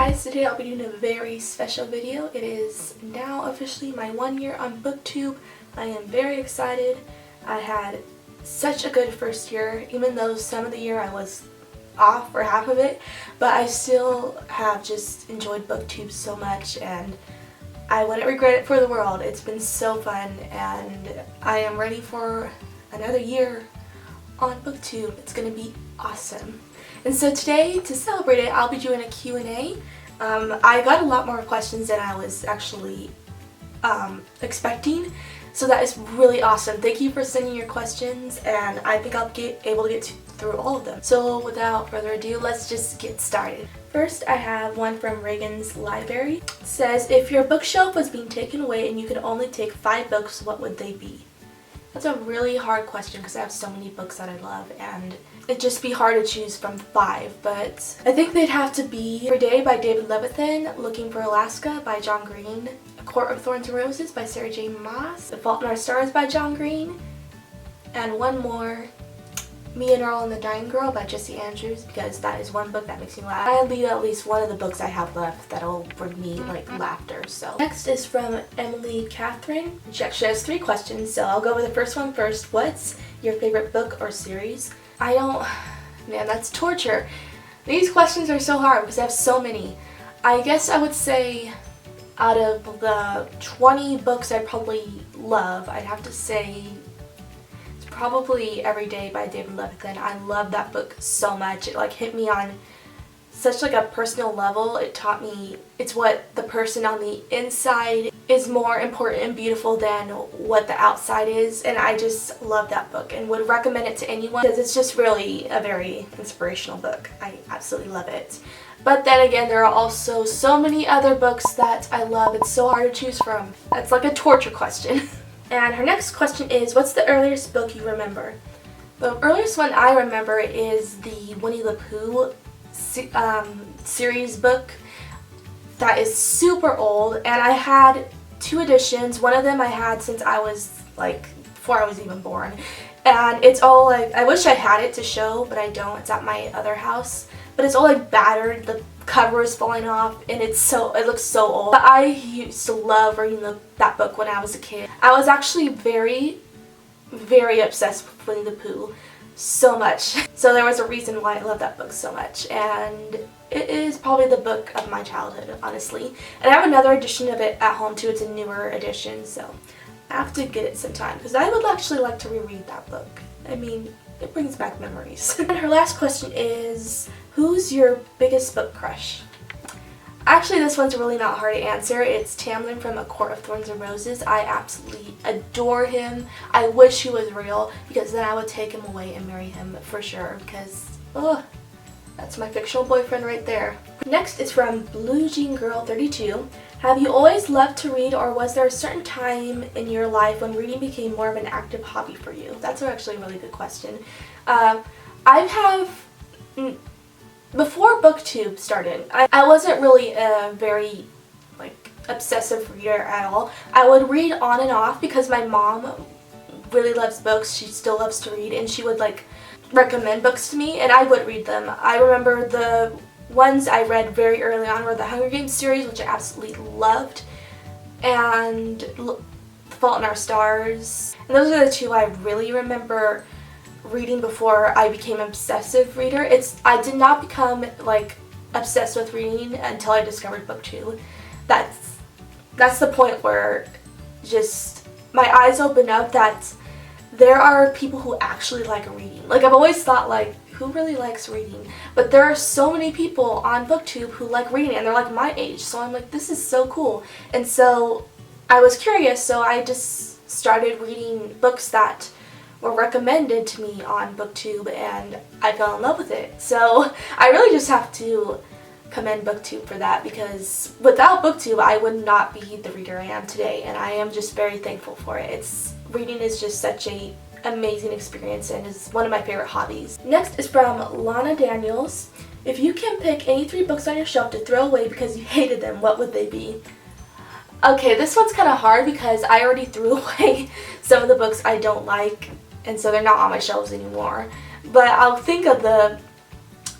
guys, today I'll be doing a very special video. It is now officially my 1 year on BookTube. I am very excited. I had such a good first year, even though some of the year I was off for half of it, but I still have just enjoyed BookTube so much and I wouldn't regret it for the world. It's been so fun and I am ready for another year on BookTube. It's going to be awesome. And so today, to celebrate it, I'll be doing a Q&A. I got a lot more questions than I was actually expecting, so that is really awesome. Thank you for sending your questions, and I think I'll be able to get through all of them. So without further ado, let's just get started. First, I have one from Reagan's Library. It says, if your bookshelf was being taken away and you could only take 5 books, what would they be? That's a really hard question because I have so many books that I love and it'd just be hard to choose from 5, but I think they'd have to be Every Day by David Levithan, Looking for Alaska by John Green, A Court of Thorns and Roses by Sarah J. Maas, The Fault in Our Stars by John Green, and one more, Me and Earl and the Dying Girl by Jesse Andrews, because that is one book that makes me laugh. I need at least one of the books I have left that'll bring me like laughter. So next is from Emily Catherine. She actually has 3 questions, so I'll go with the first one first. What's your favorite book or series? Man, that's torture. These questions are so hard because I have so many. I guess I would say out of the 20 books I probably love, I'd have to say it's probably Every Day by David Levithan. I love that book so much. It like hit me on such like a personal level. It taught me it's what the person on the inside is more important and beautiful than what the outside is, and I just love that book and would recommend it to anyone because it's just really a very inspirational book. I absolutely love it. But then again, there are also so many other books that I love. It's so hard to choose from. That's like a torture question. And her next question is, what's the earliest book you remember? The earliest one I remember is the Winnie the Pooh series book that is super old, and I had 2 editions. One of them I had since I was like before I was even born, and it's all like, I wish I had it to show, but I don't. It's at my other house, but it's all like battered. The cover is falling off and it looks so old. But I used to love reading that book when I was a kid. I was actually very obsessed with Winnie the Pooh. So much. So there was a reason why I love that book so much, and it is probably the book of my childhood, honestly. And I have another edition of it at home too. It's a newer edition, so I have to get it sometime because I would actually like to reread that book. I mean, it brings back memories. And her last question is, who's your biggest book crush? Actually, this one's really not hard to answer. It's Tamlin from A Court of Thorns and Roses. I absolutely adore him. I wish he was real because then I would take him away and marry him for sure because, that's my fictional boyfriend right there. Next is from Blue Jean Girl 32. Have you always loved to read, or was there a certain time in your life when reading became more of an active hobby for you? That's actually a really good question. Before BookTube started, I wasn't really a very like obsessive reader at all. I would read on and off because my mom really loves books. She still loves to read, and she would like recommend books to me and I would read them. I remember the ones I read very early on were the Hunger Games series, which I absolutely loved, and The Fault in Our Stars. And those are the 2 I really remember reading before I became an obsessive reader. I did not become like obsessed with reading until I discovered BookTube. That's the point where just my eyes opened up that there are people who actually like reading. Like, I've always thought, like, who really likes reading? But there are so many people on BookTube who like reading, and they're like my age, so I'm like, this is so cool. And so I was curious, so I just started reading books that were recommended to me on BookTube, and I fell in love with it. So I really just have to commend BookTube for that, because without BookTube I would not be the reader I am today, and I am just very thankful for it. Reading is just such a amazing experience and is one of my favorite hobbies. Next is from Lana Daniels. If you can pick any 3 books on your shelf to throw away because you hated them, what would they be? Okay, this one's kind of hard because I already threw away some of the books I don't like, and so they're not on my shelves anymore. But I'll think of the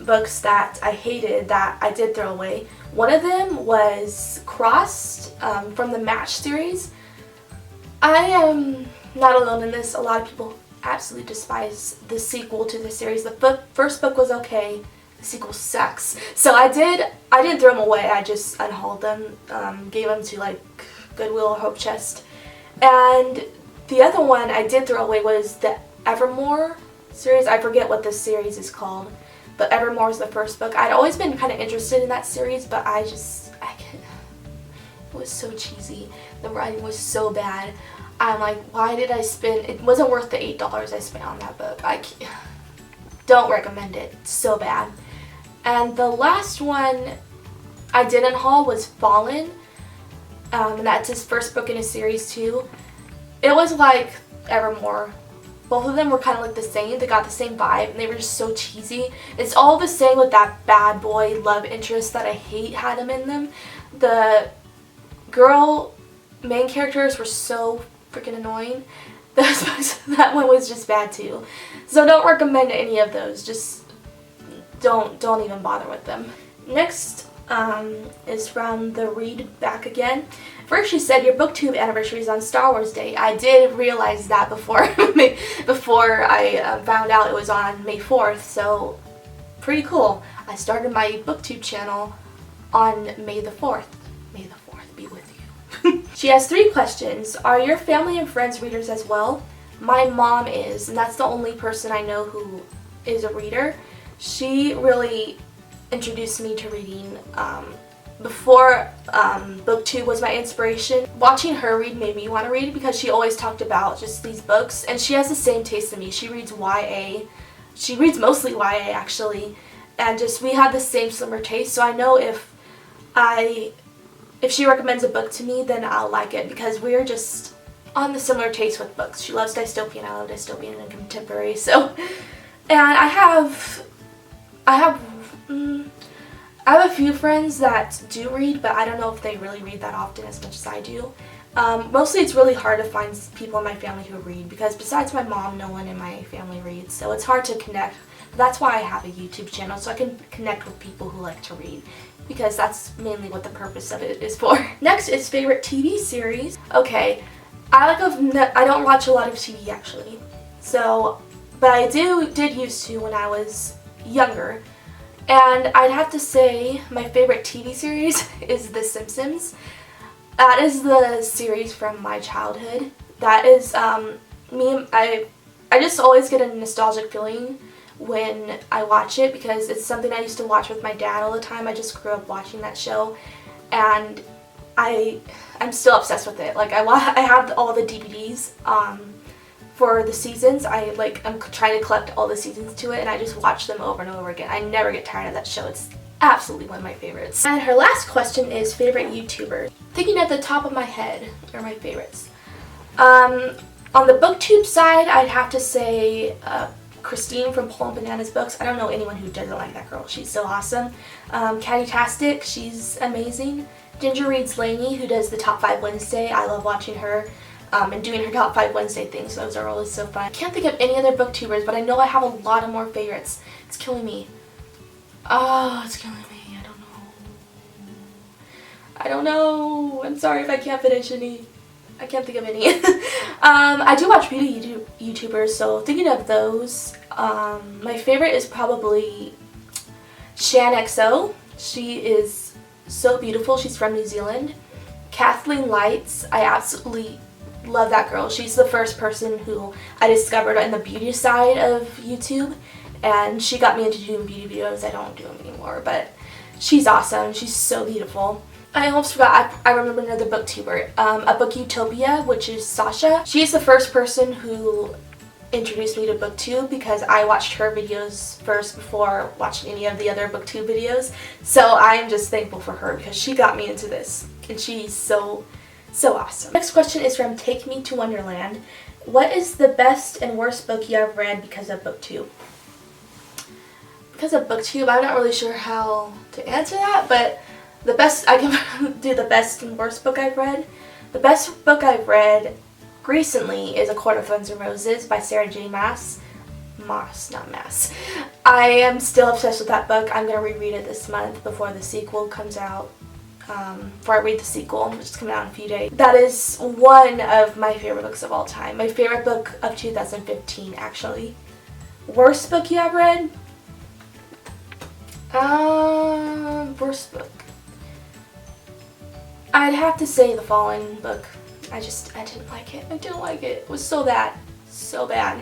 books that I hated that I did throw away. One of them was Crossed from the Match series. I am not alone in this. A lot of people absolutely despise the sequel to the series. The first book was okay. The sequel sucks. So I didn't throw them away. I just unhauled them, gave them to like Goodwill or Hope Chest. And the other one I did throw away was the Evermore series. I forget what this series is called, but Evermore is the first book. I'd always been kind of interested in that series, but I can't. It was so cheesy. The writing was so bad. I'm like, why did I spend? It wasn't worth the $8 I spent on that book. Don't recommend it. It's so bad. And the last one I didn't haul was Fallen, and that's his first book in a series too. It was like Evermore. Both of them were kind of like the same. They got the same vibe, and they were just so cheesy. It's all the same with that bad boy love interest that I hate had them in them. The girl main characters were so freaking annoying. That one was just bad too. So don't recommend any of those. Just don't even bother with them. Next is from the Read Back Again. First she said, your booktube anniversary is on Star Wars Day. I did realize that before before I found out it was on May 4th, so pretty cool. I started my booktube channel on May the 4th. May the 4th be with you. She has 3 questions. Are your family and friends readers as well? My mom is, and that's the only person I know who is a reader. She really introduced me to reading. Before BookTube was my inspiration. Watching her read made me want to read because she always talked about just these books, and she has the same taste as me. She reads YA. She reads mostly YA actually, and just we have the same similar taste. So I know if she recommends a book to me, then I'll like it because we're just on the similar taste with books. She loves dystopian. I love dystopian and contemporary. So, and I have a few friends that do read, but I don't know if they really read that often as much as I do. Mostly it's really hard to find people in my family who read because besides my mom, no one in my family reads. So it's hard to connect. That's why I have a YouTube channel, so I can connect with people who like to read because that's mainly what the purpose of it is for. Next is favorite TV series. Okay, I don't watch a lot of TV actually. So, but I did used to when I was younger. And I'd have to say my favorite TV series is The Simpsons. That is the series from my childhood. That is I just always get a nostalgic feeling when I watch it because it's something I used to watch with my dad all the time. I just grew up watching that show, and I'm still obsessed with it. Like I have all the DVDs for the seasons. I'm trying to collect all the seasons to it, and I just watch them over and over again. I never get tired of that show. It's absolutely one of my favorites. And her last question is favorite YouTuber. Thinking at the top of my head are my favorites. On the BookTube side, I'd have to say Christine from Paul and Bananas Books. I don't know anyone who doesn't like that girl. She's so awesome. Catty-tastic, she's amazing. Ginger Reads Lainey, who does the Top 5 Wednesday. I love watching her and doing her Top 5 Wednesday things. Those are always so fun. I can't think of any other booktubers, but I know I have a lot of more favorites. It's killing me. Oh, it's killing me. I don't know. I'm sorry if I can't finish any. I can't think of any. I do watch beauty YouTubers, so thinking of those, my favorite is probably ShanXO. She is so beautiful. She's from New Zealand. Kathleen Lights, I absolutely love that girl. She's the first person who I discovered on the beauty side of YouTube, and she got me into doing beauty videos. I don't do them anymore, but she's awesome. She's so beautiful. I almost forgot, I remember another booktuber, A Book Utopia, which is Sasha. She's the first person who introduced me to BookTube because I watched her videos first before watching any of the other BookTube videos. So I'm just thankful for her because she got me into this, and she's so awesome. Next question is from Take Me to Wonderland. What is the best and worst book you have read because of BookTube? Because of BookTube, I'm not really sure how to answer that, but the best, I can do the best and worst book I've read. The best book I've read recently is A Court of Thorns and Roses by Sarah J. Maas. Moss, not Mass. I am still obsessed with that book. I'm going to reread it this month before the sequel comes out. Before I read the sequel, which is coming out in a few days. That is one of my favorite books of all time. My favorite book of 2015, actually. Worst book you have read? Worst book. I'd have to say The Fallen book. I didn't like it. I didn't like it. It was so bad. So bad.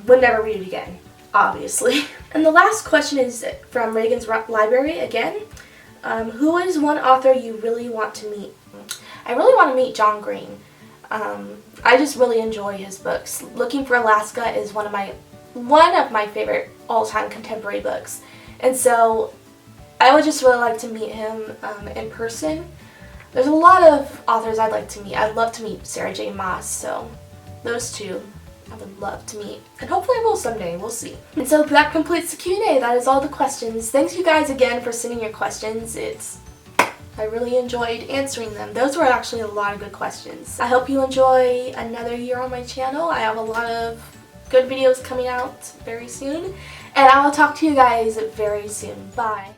Would never read it again, obviously. And the last question is from Reagan's Library again. Who is one author you really want to meet? I really want to meet John Green. I just really enjoy his books. Looking for Alaska is one of my favorite all-time contemporary books. And so I would just really like to meet him in person. There's a lot of authors I'd like to meet. I'd love to meet Sarah J. Maas, so those two I would love to meet. And hopefully I will someday. We'll see. And so that completes the Q&A. That is all the questions. Thanks you guys again for sending your questions. I really enjoyed answering them. Those were actually a lot of good questions. I hope you enjoy another year on my channel. I have a lot of good videos coming out very soon. And I will talk to you guys very soon. Bye.